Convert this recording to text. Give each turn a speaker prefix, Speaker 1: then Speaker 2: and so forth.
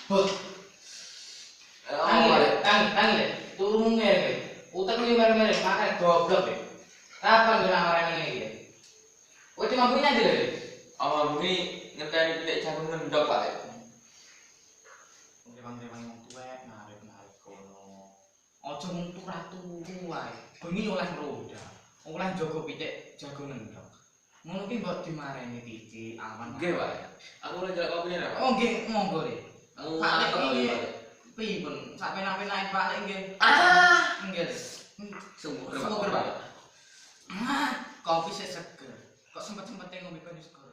Speaker 1: Bos. Tangi. Turun ngene. Utek iki mere-mere makan goblok e. Kapan kena marani ngene iki? Kowe cuma punya ndi lho?
Speaker 2: Awak bumi ngenteni pitik jagung ngendok Pak.
Speaker 1: Rewang-rewang wong tuwek narik kono. Aja mung turu wae. Bengi oleh roda. Oleh jaga pitik jagung ngendok. Ngono ki mbok dimareni titik aman.
Speaker 2: Nggih, Pak. Aku ora jelek kopi nih, Pak.
Speaker 1: Oh nggih, monggo Le.
Speaker 2: Aku
Speaker 1: Pak Lek
Speaker 2: tak
Speaker 1: iki
Speaker 2: Pak.
Speaker 1: pripun? Sak penak-penake Pak Lek nggih. Nggih.
Speaker 2: Sumur,
Speaker 1: Sumur, Pak. Kopi sik seger. Kok sempet-sempete ngombe banyu seger.